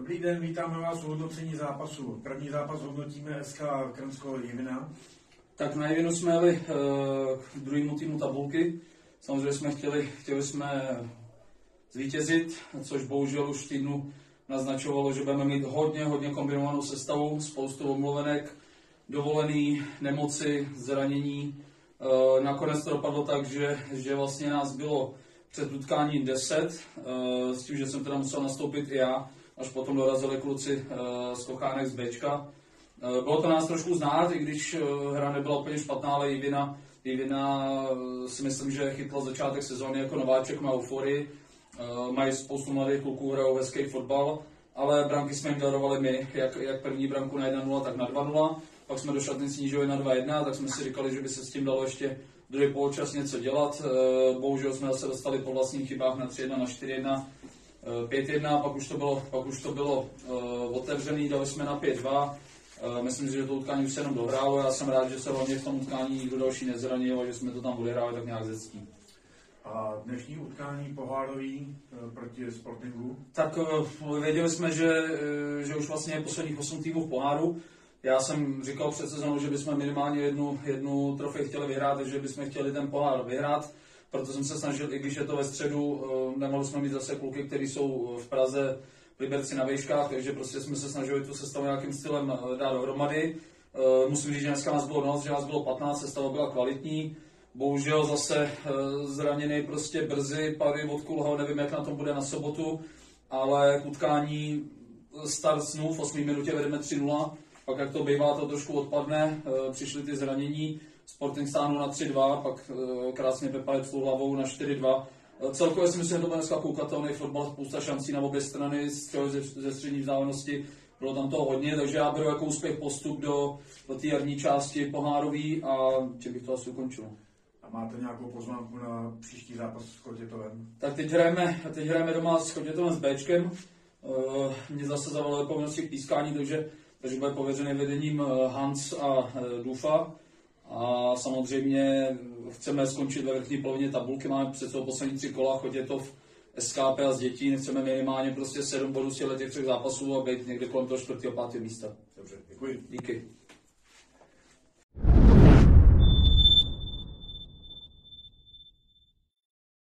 Dobrý den, vítáme vás u hodnocení zápasu. První zápas hodnotíme SK Krnsko-Jivina. Tak na Jivinu jsme jeli k druhému týmu tabulky. Samozřejmě jsme chtěli jsme zvítězit, což bohužel už v týdnu naznačovalo, že budeme mít hodně kombinovanou sestavu, spoustu omluvenek, dovolený, nemoci, zranění. Nakonec to dopadlo tak, že vlastně nás bylo před utkání 10, s tím, že jsem teda musel nastoupit i já, až potom dorazili kluci z Kochánek z Bčka. Bylo to nás trošku znát, i když hra nebyla úplně špatná, ale Jivina si myslím, že chytla začátek sezóny jako nováček, má euforii. Mají spoustu mladých kluků, hrajou hezký fotbal, ale branky jsme jim darovali my, jak první branku na 1-0, tak na 2-0. Pak jsme do šatny snížili na 2-1, tak jsme si říkali, že by se s tím dalo ještě druhý poločas něco dělat. Bohužel jsme zase dostali po vlastních chybách na 3-1, na 4-1, 5-1, pak už to bylo otevřený, dali jsme na 5-2. Myslím si, že to utkání už se jenom dohrálo. Já jsem rád, že se hlavně v tom utkání nikdo další nezranil a že jsme to tam odehráli tak nějak ze ctí. A dnešní utkání pohárový proti Sportingu? Tak věděli jsme, že už vlastně je posledních 8 týmů v poháru. Já jsem říkal před sezónou, že bychom minimálně jednu trofej chtěli vyhrát, takže bychom chtěli ten pohár vyhrát. Proto jsem se snažil, i když je to ve středu, nemohli jsme mít zase kluky, kteří jsou v Praze, v Liberci na vejškách, takže prostě jsme se snažili tu sestavu nějakým stylem dát dohromady. Musím říct, že dneska nás bylo dost, že nás bylo 15, sestava byla kvalitní. Bohužel zase zraněný prostě brzy, pady odkulhal, nevím, jak na tom bude na sobotu, ale k utkání start snů v 8 minutě vedeme 3-0, pak jak to bývá, to trošku odpadne, přišly ty zranění, Sporting stáhnul na 3-2, pak krásně Pepa jepsl hlavou na 4-2. Celkově si myslím, že to bude dneska koukatelný fotbal, spousta šancí na obě strany, ze střední vzdálenosti, bylo tam toho hodně, takže já beru jako úspěch postup do té jarní části pohárový a tím bych to asi ukončil. A máte nějakou pozvánku na příští zápas s Chotětovem? Tak teď hrajeme doma s Chotětovem s Bčkem. Mě zase zavolali povinnosti k pískání, takže bude pověřený vedením Hans a Dufa. A samozřejmě chceme skončit ve vrchní polovině tabulky, máme před sebou poslední 3 kola, Chotětov, SKP a z Dětín. Chceme minimálně prostě 7 bodů z těch 3 zápasů a být někde kolem toho 4. a 5. místa. Dobře, děkuji. Díky.